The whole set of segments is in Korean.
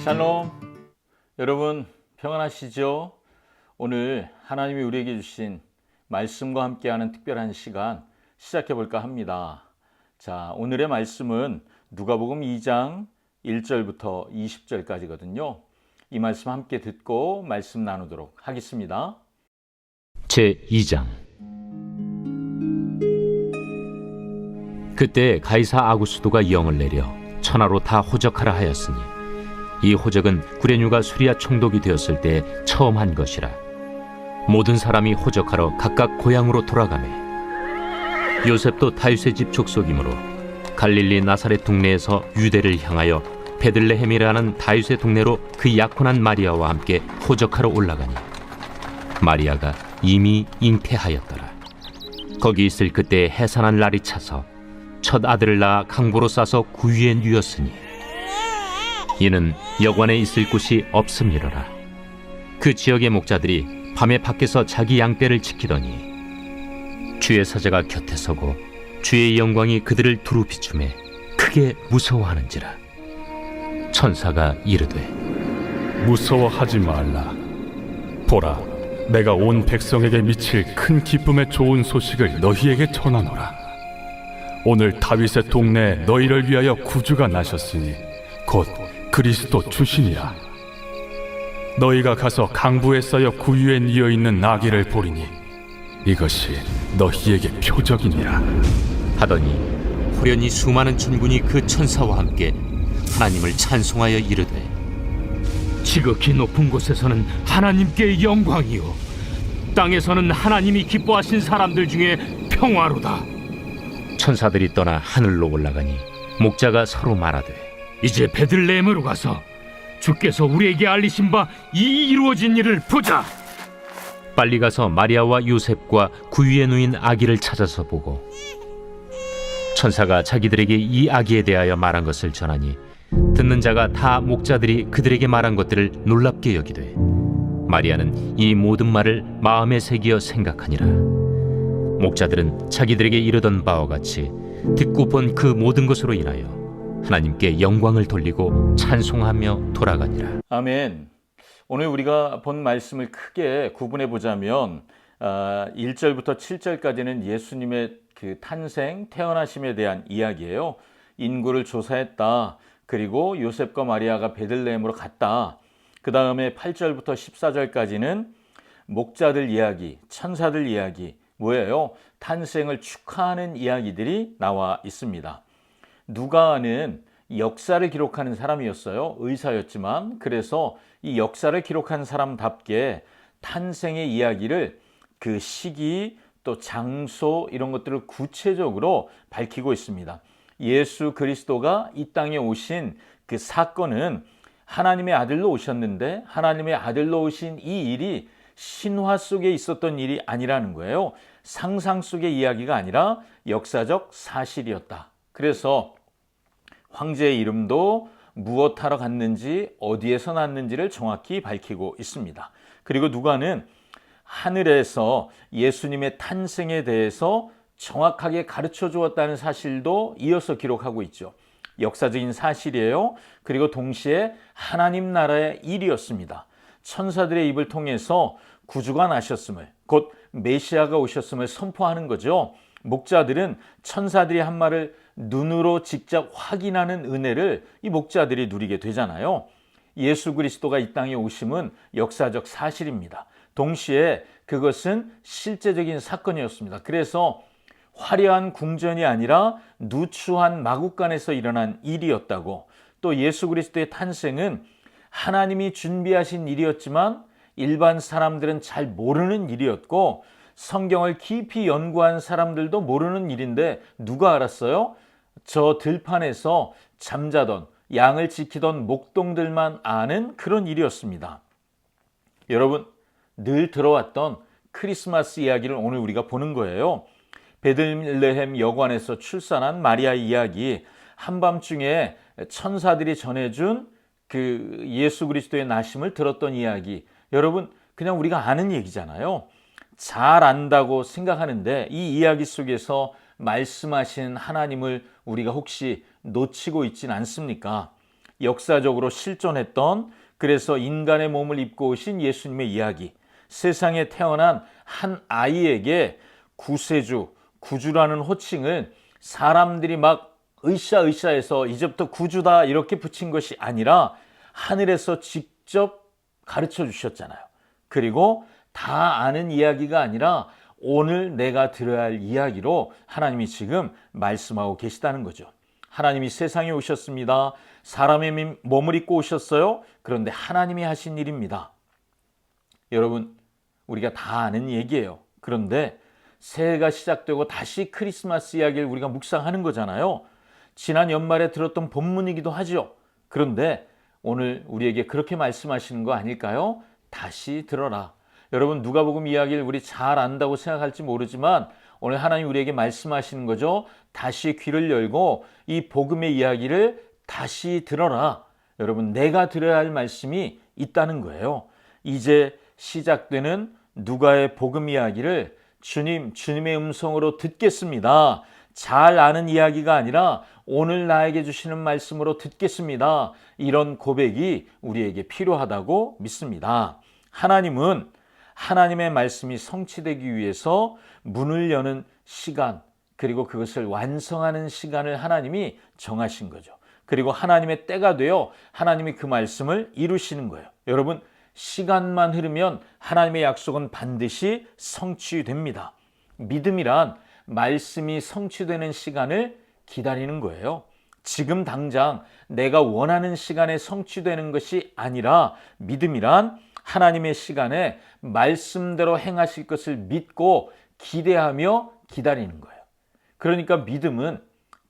샬롬. 여러분 평안하시죠? 오늘 하나님이 우리에게 주신 말씀과 함께하는 특별한 시간 시작해 볼까 합니다. 자, 오늘의 말씀은 누가복음 2장 1절부터 20절까지거든요. 이 말씀 함께 듣고 말씀 나누도록 하겠습니다. 제2장. 그때 가이사 아구스도가 영을 내려 천하로 다 호적하라 하였으니 이 호적은 구레뉴가 수리아 총독이 되었을 때 처음 한 것이라. 모든 사람이 호적하러 각각 고향으로 돌아가매 요셉도 다윗의 집 족속이므로 갈릴리 나사렛 동네에서 유대를 향하여 베들레헴이라는 다윗의 동네로 그 약혼한 마리아와 함께 호적하러 올라가니 마리아가 이미 잉태하였더라. 거기 있을 그때 해산한 날이 차서 첫 아들을 낳아 강보로 싸서 구유에 누였으니 이는 여관에 있을 곳이 없음이로라. 그 지역의 목자들이 밤에 밖에서 자기 양떼를 지키더니 주의 사자가 곁에 서고 주의 영광이 그들을 두루 비추매 크게 무서워하는지라. 천사가 이르되 무서워하지 말라. 보라, 내가 온 백성에게 미칠 큰 기쁨의 좋은 소식을 너희에게 전하노라. 오늘 다윗의 동네에 너희를 위하여 구주가 나셨으니 곧 그리스도 주시니라. 너희가 가서 강부에 쌓여 구유에 뉘어 있는 나귀를 보리니 이것이 너희에게 표적이니라 하더니 호련히 수많은 천군이 그 천사와 함께 하나님을 찬송하여 이르되 지극히 높은 곳에서는 하나님께 영광이요 땅에서는 하나님이 기뻐하신 사람들 중에 평화로다. 천사들이 떠나 하늘로 올라가니 목자가 서로 말하되 이제 베들레헴으로 가서 주께서 우리에게 알리신 바 이 이루어진 일을 보자. 빨리 가서 마리아와 요셉과 구유에 누인 아기를 찾아서 보고 천사가 자기들에게 이 아기에 대하여 말한 것을 전하니 듣는 자가 다 목자들이 그들에게 말한 것들을 놀랍게 여기되 마리아는 이 모든 말을 마음에 새기어 생각하니라. 목자들은 자기들에게 이르던 바와 같이 듣고 본 그 모든 것으로 인하여 하나님께 영광을 돌리고 찬송하며 돌아가니라. 아멘. 오늘 우리가 본 말씀을 크게 구분해 보자면 1절부터 7절까지는 예수님의 그 탄생, 태어나심에 대한 이야기예요. 인구를 조사했다. 그리고 요셉과 마리아가 베들레헴으로 갔다. 그 다음에 8절부터 14절까지는 목자들 이야기, 천사들 이야기, 뭐예요? 탄생을 축하하는 이야기들이 나와 있습니다. 누가는 역사를 기록하는 사람이었어요. 의사였지만 그래서 이 역사를 기록한 사람답게 탄생의 이야기를 그 시기 또 장소 이런 것들을 구체적으로 밝히고 있습니다. 예수 그리스도가 이 땅에 오신 그 사건은 하나님의 아들로 오셨는데 하나님의 아들로 오신 이 일이 신화 속에 있었던 일이 아니라는 거예요. 상상 속의 이야기가 아니라 역사적 사실이었다. 그래서 황제의 이름도 무엇하러 갔는지 어디에서 났는지를 정확히 밝히고 있습니다. 그리고 누가는 하늘에서 예수님의 탄생에 대해서 정확하게 가르쳐 주었다는 사실도 이어서 기록하고 있죠. 역사적인 사실이에요. 그리고 동시에 하나님 나라의 일이었습니다. 천사들의 입을 통해서 구주가 나셨음을, 곧 메시아가 오셨음을 선포하는 거죠. 목자들은 천사들이 한 말을 눈으로 직접 확인하는 은혜를 이 목자들이 누리게 되잖아요. 예수 그리스도가 이 땅에 오심은 역사적 사실입니다. 동시에 그것은 실제적인 사건이었습니다. 그래서 화려한 궁전이 아니라 누추한 마국간에서 일어난 일이었다고, 또 예수 그리스도의 탄생은 하나님이 준비하신 일이었지만 일반 사람들은 잘 모르는 일이었고 성경을 깊이 연구한 사람들도 모르는 일인데 누가 알았어요? 저 들판에서 잠자던 양을 지키던 목동들만 아는 그런 일이었습니다. 여러분, 늘 들어왔던 크리스마스 이야기를 오늘 우리가 보는 거예요. 베들레헴 여관에서 출산한 마리아 이야기, 한밤중에 천사들이 전해준 그 예수 그리스도의 나심을 들었던 이야기, 여러분 그냥 우리가 아는 얘기잖아요. 잘 안다고 생각하는데 이 이야기 속에서 말씀하신 하나님을 우리가 혹시 놓치고 있진 않습니까? 역사적으로 실존했던, 그래서 인간의 몸을 입고 오신 예수님의 이야기, 세상에 태어난 한 아이에게 구세주, 구주라는 호칭을 사람들이 막 으쌰으쌰해서 이제부터 구주다 이렇게 붙인 것이 아니라 하늘에서 직접 가르쳐 주셨잖아요. 그리고 다 아는 이야기가 아니라 오늘 내가 들어야 할 이야기로 하나님이 지금 말씀하고 계시다는 거죠. 하나님이 세상에 오셨습니다. 사람의 몸을 입고 오셨어요. 그런데 하나님이 하신 일입니다. 여러분, 우리가 다 아는 얘기예요. 그런데 새해가 시작되고 다시 크리스마스 이야기를 우리가 묵상하는 거잖아요. 지난 연말에 들었던 본문이기도 하죠. 그런데 오늘 우리에게 그렇게 말씀하시는 거 아닐까요? 다시 들어라. 여러분, 누가복음 이야기를 우리 잘 안다고 생각할지 모르지만 오늘 하나님 우리에게 말씀하시는 거죠. 다시 귀를 열고 이 복음의 이야기를 다시 들어라. 여러분, 내가 들어야 할 말씀이 있다는 거예요. 이제 시작되는 누가의 복음 이야기를 주님의 음성으로 듣겠습니다. 잘 아는 이야기가 아니라 오늘 나에게 주시는 말씀으로 듣겠습니다. 이런 고백이 우리에게 필요하다고 믿습니다. 하나님은 하나님의 말씀이 성취되기 위해서 문을 여는 시간, 그리고 그것을 완성하는 시간을 하나님이 정하신 거죠. 그리고 하나님의 때가 되어 하나님이 그 말씀을 이루시는 거예요. 여러분, 시간만 흐르면 하나님의 약속은 반드시 성취됩니다. 믿음이란 말씀이 성취되는 시간을 기다리는 거예요. 지금 당장 내가 원하는 시간에 성취되는 것이 아니라 믿음이란 하나님의 시간에 말씀대로 행하실 것을 믿고 기대하며 기다리는 거예요. 그러니까 믿음은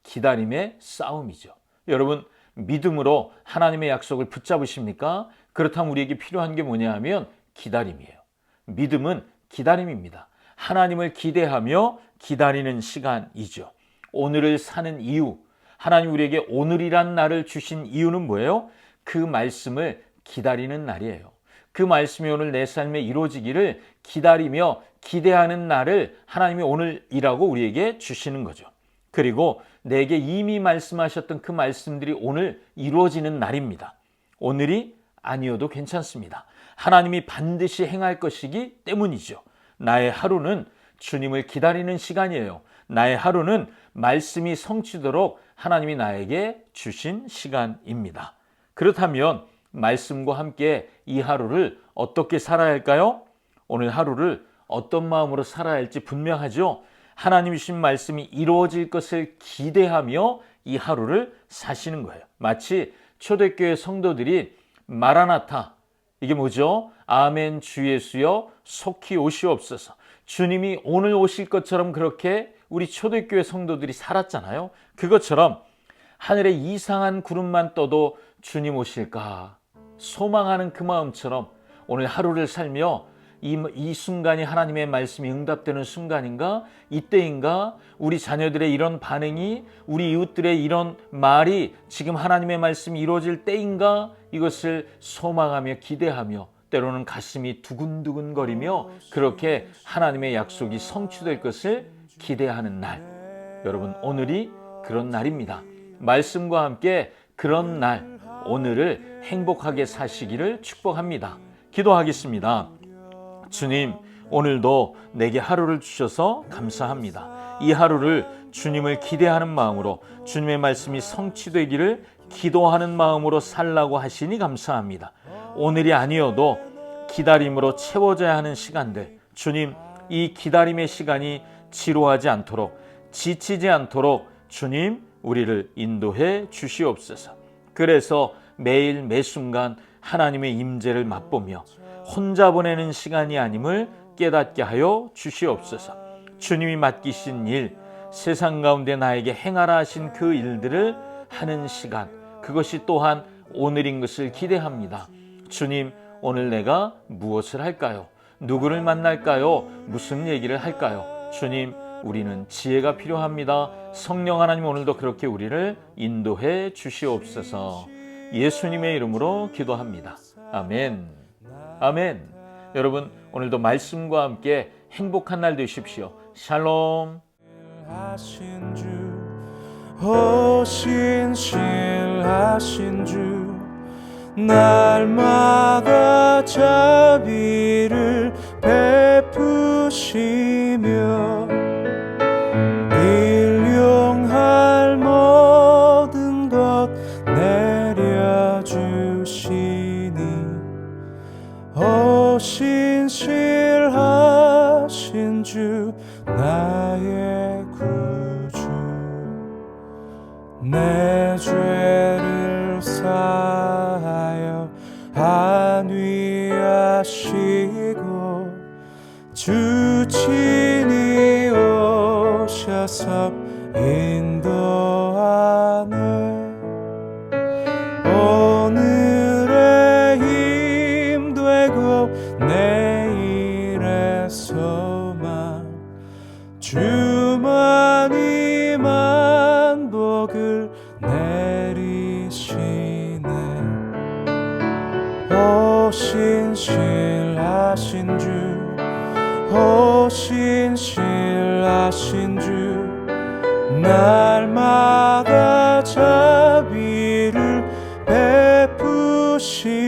기다림의 싸움이죠. 여러분, 믿음으로 하나님의 약속을 붙잡으십니까? 그렇다면 우리에게 필요한 게 뭐냐 하면 기다림이에요. 믿음은 기다림입니다. 하나님을 기대하며 기다리는 시간이죠. 오늘을 사는 이유, 하나님 우리에게 오늘이란 날을 주신 이유는 뭐예요? 그 말씀을 기다리는 날이에요. 그 말씀이 오늘 내 삶에 이루어지기를 기다리며 기대하는 날을 하나님이 오늘이라고 우리에게 주시는 거죠. 그리고 내게 이미 말씀하셨던 그 말씀들이 오늘 이루어지는 날입니다. 오늘이 아니어도 괜찮습니다. 하나님이 반드시 행할 것이기 때문이죠. 나의 하루는 주님을 기다리는 시간이에요. 나의 하루는 말씀이 성취되도록 하나님이 나에게 주신 시간입니다. 그렇다면 말씀과 함께 이 하루를 어떻게 살아야 할까요? 오늘 하루를 어떤 마음으로 살아야 할지 분명하죠. 하나님이 주신 말씀이 이루어질 것을 기대하며 이 하루를 사시는 거예요. 마치 초대교회 성도들이 마라나타, 이게 뭐죠? 아멘 주 예수여 속히 오시옵소서. 주님이 오늘 오실 것처럼 그렇게 우리 초대교회 성도들이 살았잖아요. 그것처럼 하늘에 이상한 구름만 떠도 주님 오실까 소망하는 그 마음처럼 오늘 하루를 살며 이 순간이 하나님의 말씀이 응답되는 순간인가? 이때인가? 우리 자녀들의 이런 반응이, 우리 이웃들의 이런 말이 지금 하나님의 말씀이 이루어질 때인가? 이것을 소망하며 기대하며 때로는 가슴이 두근두근거리며 그렇게 하나님의 약속이 성취될 것을 기대하는 날. 여러분, 오늘이 그런 날입니다. 말씀과 함께 그런 날, 오늘을 행복하게 사시기를 축복합니다. 기도하겠습니다. 주님, 오늘도 내게 하루를 주셔서 감사합니다. 이 하루를 주님을 기대하는 마음으로, 주님의 말씀이 성취되기를 기도하는 마음으로 살라고 하시니 감사합니다. 오늘이 아니어도 기다림으로 채워져야 하는 시간들, 주님, 이 기다림의 시간이 지루하지 않도록, 지치지 않도록 주님, 우리를 인도해 주시옵소서. 그래서 매일 매순간 하나님의 임재를 맛보며 혼자 보내는 시간이 아님을 깨닫게 하여 주시옵소서. 주님이 맡기신 일, 세상 가운데 나에게 행하라 하신 그 일들을 하는 시간, 그것이 또한 오늘인 것을 기대합니다. 주님, 오늘 내가 무엇을 할까요? 누구를 만날까요? 무슨 얘기를 할까요? 주님, 우리는 지혜가 필요합니다. 성령 하나님, 오늘도 그렇게 우리를 인도해 주시옵소서. 예수님의 이름으로 기도합니다. 아멘. 아멘. 여러분, 오늘도 말씀과 함께 행복한 날 되십시오. 샬롬. 하신 주 오신 신랑 신실하신 주 날마다 자비를 베푸시며 일용할 모든 것 내려주시니 신실하신 주 나의 구주 내 죄를 사하여 안위하시고 주 친히 오셔서 인도하네 오늘의 힘 되고 내일의 소망 주만이 만복을 내리시네 오 신실하신 주 오 신실하신 주 날마다 자비를 베푸시